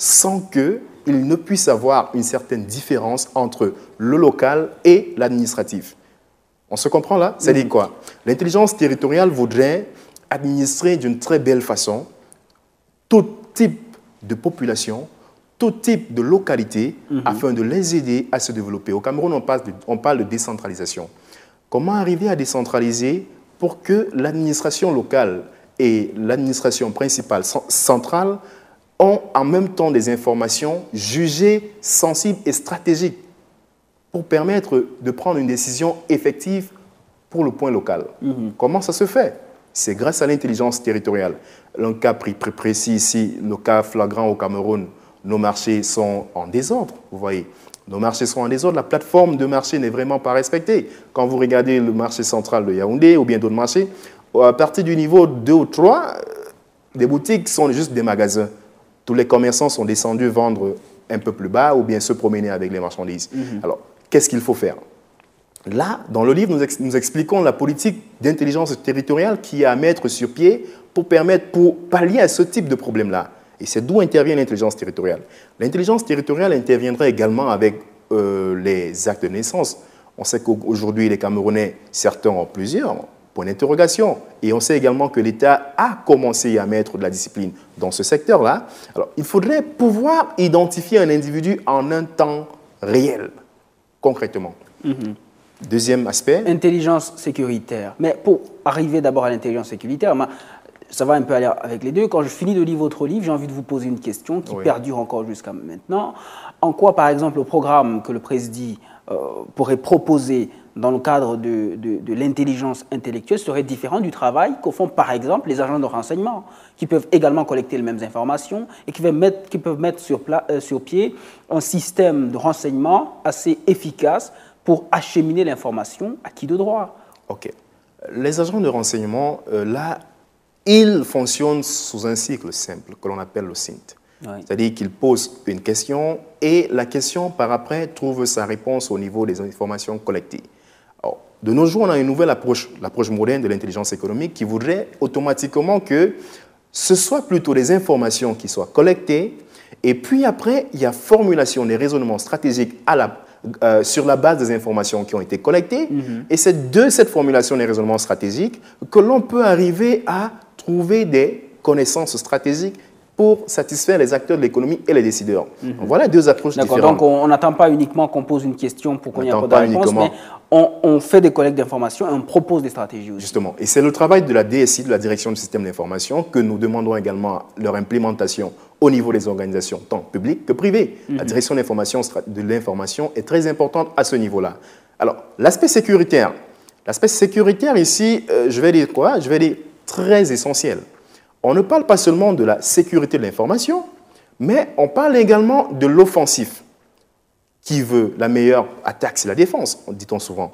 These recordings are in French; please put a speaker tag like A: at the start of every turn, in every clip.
A: sans qu'il ne puisse avoir une certaine différence entre le local et l'administratif. On se comprend là? C'est-à-dire quoi? L'intelligence territoriale voudrait administrer d'une très belle façon tout type de population, tout type de localité, afin de les aider à se développer. Au Cameroun, on parle de décentralisation. Comment arriver à décentraliser pour que l'administration locale et l'administration principale centrale ont en même temps des informations jugées sensibles et stratégiques pour permettre de prendre une décision effective pour le point local. Comment ça se fait? C'est grâce à l'intelligence territoriale. Un cas précis ici, le cas flagrant au Cameroun, nos marchés sont en désordre, vous voyez. Nos marchés sont en désordre, la plateforme de marché n'est vraiment pas respectée. Quand vous regardez le marché central de Yaoundé ou bien d'autres marchés, à partir du niveau 2 ou 3, les boutiques sont juste des magasins. Tous les commerçants sont descendus vendre un peu plus bas ou bien se promener avec les marchandises. Alors, qu'est-ce qu'il faut faire? Là, dans le livre, nous expliquons la politique d'intelligence territoriale qui est à mettre sur pied pour pallier à ce type de problème-là. Et c'est d'où intervient l'intelligence territoriale. L'intelligence territoriale interviendra également avec les actes de naissance. On sait qu'aujourd'hui, les Camerounais, certains ont plusieurs points d'interrogation. Et on sait également que l'État a commencé à mettre de la discipline dans ce secteur-là. Alors, il faudrait pouvoir identifier un individu en un temps réel, concrètement. Deuxième aspect.
B: Intelligence sécuritaire. Mais pour arriver d'abord à l'intelligence sécuritaire, ça va un peu aller avec les deux. Quand je finis de lire votre livre, j'ai envie de vous poser une question qui perdure encore jusqu'à maintenant. En quoi, par exemple, le programme que le président pourrait proposer dans le cadre de l'intelligence intellectuelle serait différent du travail qu'au font, par exemple, les agents de renseignement, qui peuvent également collecter les mêmes informations et qui peuvent mettre sur pied un système de renseignement assez efficace pour acheminer l'information à qui de droit?
A: OK. Les agents de renseignement, là, ils fonctionnent sous un cycle simple que l'on appelle le SINT. C'est-à-dire qu'ils posent une question et la question, par après, trouve sa réponse au niveau des informations collectées. Alors, de nos jours, on a une nouvelle approche, l'approche moderne de l'intelligence économique qui voudrait automatiquement que ce soit plutôt des informations qui soient collectées et puis après, il y a formulation des raisonnements stratégiques sur la base des informations qui ont été collectées. Et c'est de cette formulation des raisonnements stratégiques que l'on peut arriver à trouver des connaissances stratégiques pour satisfaire les acteurs de l'économie et les décideurs. Donc, voilà deux approches différentes.
B: Donc on n'attend pas uniquement qu'on pose une question pour qu'on y apporte la réponse, mais on fait des collectes d'informations et on propose des stratégies aussi.
A: Justement. Et c'est le travail de la DSI, de la Direction du système d'information, que nous demandons également leur implémentation au niveau des organisations, tant publiques que privées. La Direction de l'information est très importante à ce niveau-là. Alors, l'aspect sécuritaire. L'aspect sécuritaire ici, je vais dire quoi? Je vais dire très essentiel. On ne parle pas seulement de la sécurité de l'information, mais on parle également de l'offensif. Qui veut la meilleure attaque, c'est la défense, dit-on souvent.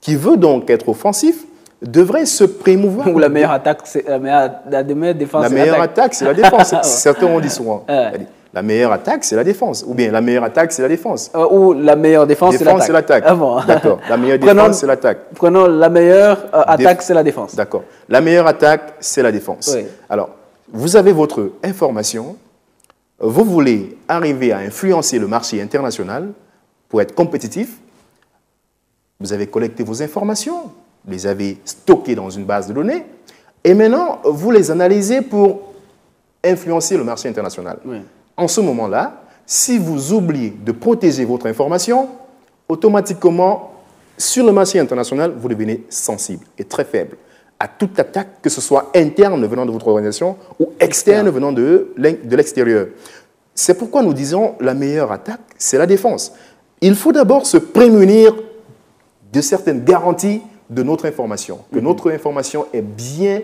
A: Qui veut donc être offensif devrait se prémouvoir.
B: Ou la meilleure attaque, c'est la meilleure défense.
A: La meilleure attaque, c'est la défense. Certains ont dit souvent. La meilleure attaque, c'est la défense. Ou bien la meilleure attaque, c'est la défense.
B: Ou la meilleure défense, c'est l'attaque.
A: Ah bon. D'accord. La meilleure défense, c'est l'attaque.
B: Prenons la meilleure attaque, c'est la défense.
A: D'accord. La meilleure attaque, c'est la défense.
B: Oui.
A: Alors, vous avez votre information. Vous voulez arriver à influencer le marché international pour être compétitif. Vous avez collecté vos informations, les avez stockées dans une base de données. Et maintenant, vous les analysez pour influencer le marché international. Oui. En ce moment-là, si vous oubliez de protéger votre information, automatiquement, sur le marché international, vous devenez sensible et très faible à toute attaque, que ce soit interne venant de votre organisation ou externe venant de l'extérieur. C'est pourquoi nous disons la meilleure attaque, c'est la défense. Il faut d'abord se prémunir de certaines garanties de notre information, que notre information est bien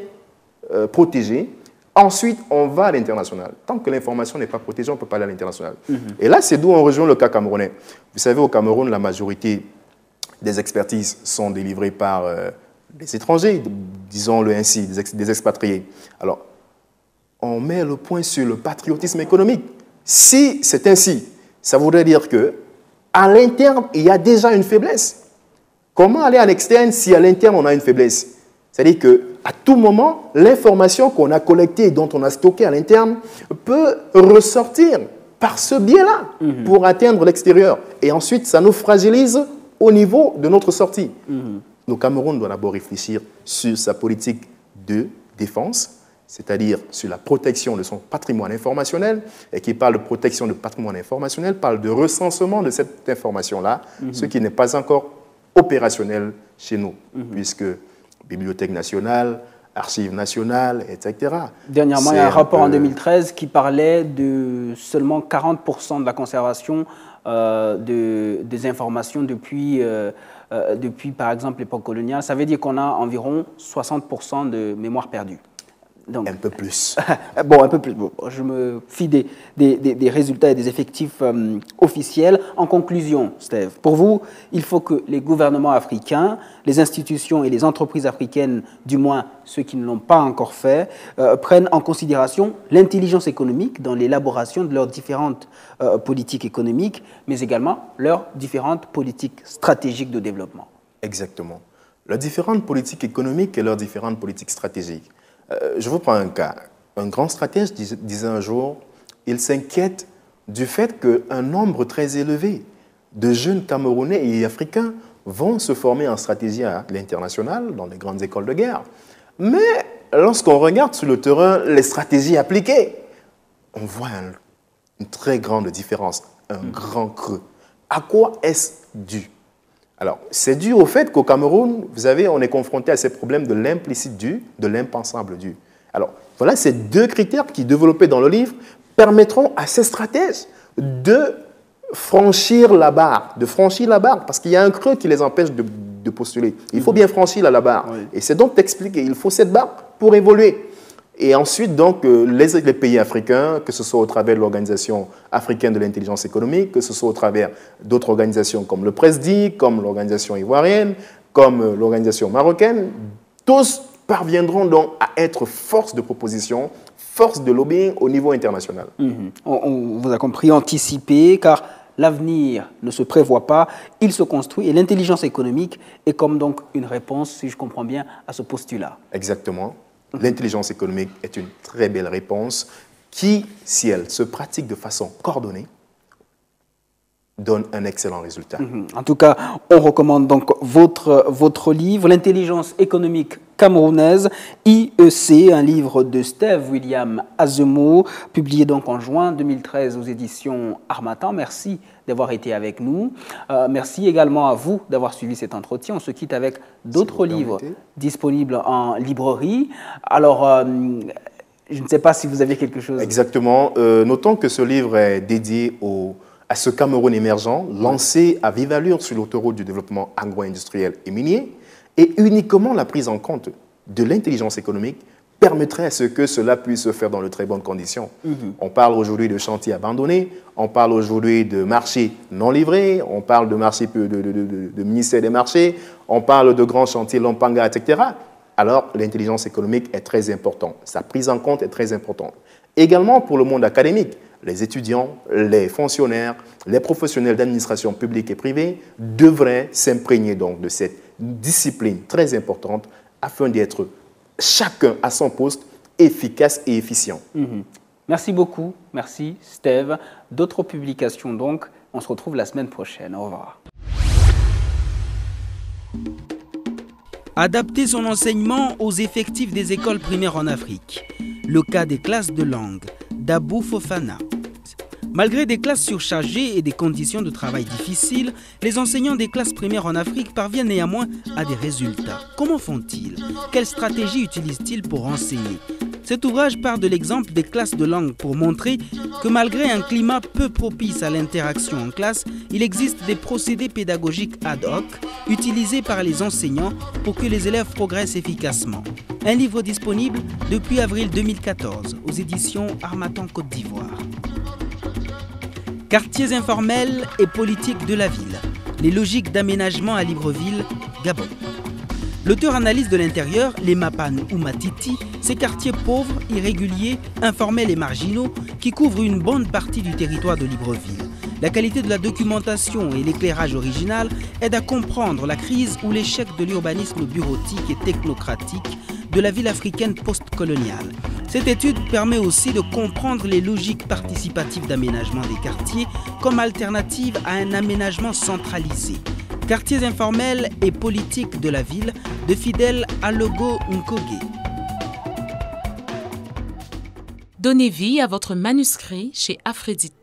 A: protégée. Ensuite, on va à l'international. Tant que l'information n'est pas protégée, on ne peut pas aller à l'international. Et là, c'est d'où on rejoint le cas camerounais. Vous savez, au Cameroun, la majorité des expertises sont délivrées par des étrangers, disons-le ainsi, des expatriés. Alors, on met le point sur le patriotisme économique. Si c'est ainsi, ça voudrait dire qu'à l'interne, il y a déjà une faiblesse. Comment aller à l'externe si à l'interne, on a une faiblesse? C'est-à-dire qu'à tout moment, l'information qu'on a collectée et dont on a stocké à l'interne peut ressortir par ce biais-là pour atteindre l'extérieur. Et ensuite, ça nous fragilise au niveau de notre sortie. Le Cameroun doit d'abord réfléchir sur sa politique de défense, c'est-à-dire sur la protection de son patrimoine informationnel. Et qui parle de protection de patrimoine informationnel, parle de recensement de cette information-là, ce qui n'est pas encore opérationnel chez nous, puisque Bibliothèque nationale, Archives nationales, etc.
B: Dernièrement, il y a un rapport en 2013 qui parlait de seulement 40% de la conservation des informations depuis, par exemple, l'époque coloniale. Ça veut dire qu'on a environ 60% de mémoire perdue. Donc,
A: un peu plus.
B: Bon, un peu plus. Bon, je me fie des résultats et des effectifs officiels. En conclusion, Steve, pour vous, il faut que les gouvernements africains, les institutions et les entreprises africaines, du moins ceux qui ne l'ont pas encore fait, prennent en considération l'intelligence économique dans l'élaboration de leurs différentes politiques économiques, mais également leurs différentes politiques stratégiques de développement.
A: Exactement. Leurs différentes politiques économiques et leurs différentes politiques stratégiques. Je vous prends un cas. Un grand stratège disait un jour, il s'inquiète du fait qu'un nombre très élevé de jeunes Camerounais et Africains vont se former en stratégie à l'international, dans les grandes écoles de guerre. Mais lorsqu'on regarde sur le terrain les stratégies appliquées, on voit une très grande différence, un grand creux. À quoi est-ce dû? Alors, c'est dû au fait qu'au Cameroun, vous savez, on est confronté à ces problèmes de l'implicite dû, de l'impensable dû. Alors, voilà ces deux critères qui, développés dans le livre, permettront à ces stratèges de franchir la barre, parce qu'il y a un creux qui les empêche de postuler. Il faut bien franchir la barre. Oui. Et c'est donc expliqué, il faut cette barre pour évoluer. Et ensuite, donc, les pays africains, que ce soit au travers de l'Organisation africaine de l'intelligence économique, que ce soit au travers d'autres organisations comme le PRESDI, comme l'Organisation ivoirienne, comme l'Organisation marocaine, tous parviendront donc à être force de proposition, force de lobbying au niveau international.
B: On vous a compris, anticiper, car l'avenir ne se prévoit pas, il se construit. Et l'intelligence économique est comme donc une réponse, si je comprends bien, à ce postulat.
A: Exactement. L'intelligence économique est une très belle réponse qui, si elle se pratique de façon coordonnée, donne un excellent résultat.
B: En tout cas, on recommande donc votre livre, L'intelligence économique camerounaise, IEC, un livre de Steve William Azemo, publié donc en juin 2013 aux éditions Harmattan. Merci d'avoir été avec nous. Merci également à vous d'avoir suivi cet entretien. On se quitte avec d'autres livres disponibles en librairie. Alors, je ne sais pas si vous avez quelque chose.
A: Exactement. Notons que ce livre est dédié à ce Cameroun émergent, lancé à vive allure sur l'autoroute du développement agro-industriel et minier, et uniquement la prise en compte de l'intelligence économique permettrait à ce que cela puisse se faire dans de très bonnes conditions. On parle aujourd'hui de chantiers abandonnés, on parle aujourd'hui de marchés non livrés, on parle de marchés de ministère des marchés, on parle de grands chantiers Lompanga, etc. Alors, l'intelligence économique est très importante. Sa prise en compte est très importante. Également pour le monde académique, les étudiants, les fonctionnaires, les professionnels d'administration publique et privée devraient s'imprégner donc de cette discipline très importante afin d'être chacun à son poste efficace et efficient.
B: Merci beaucoup. Merci, Steve. D'autres publications donc. On se retrouve la semaine prochaine. Au revoir.
C: Adapter son enseignement aux effectifs des écoles primaires en Afrique. Le cas des classes de langue d'Abou Fofana. Malgré des classes surchargées et des conditions de travail difficiles, les enseignants des classes primaires en Afrique parviennent néanmoins à des résultats. Comment font-ils? Quelles stratégies utilisent-ils pour enseigner? Cet ouvrage part de l'exemple des classes de langue pour montrer que malgré un climat peu propice à l'interaction en classe, il existe des procédés pédagogiques ad hoc utilisés par les enseignants pour que les élèves progressent efficacement. Un livre disponible depuis avril 2014 aux éditions Harmattan Côte d'Ivoire. Quartiers informels et politiques de la ville. Les logiques d'aménagement à Libreville, Gabon. L'auteur analyse de l'intérieur les Mapan ou Matiti, ces quartiers pauvres, irréguliers, informels et marginaux qui couvrent une bonne partie du territoire de Libreville. La qualité de la documentation et l'éclairage original aident à comprendre la crise ou l'échec de l'urbanisme bureautique et technocratique de la ville africaine post-coloniale. Cette étude permet aussi de comprendre les logiques participatives d'aménagement des quartiers comme alternative à un aménagement centralisé. Quartiers informels et politiques de la ville de Fidèle Alogo Nkoge.
D: Donnez vie à votre manuscrit chez Aphrodite.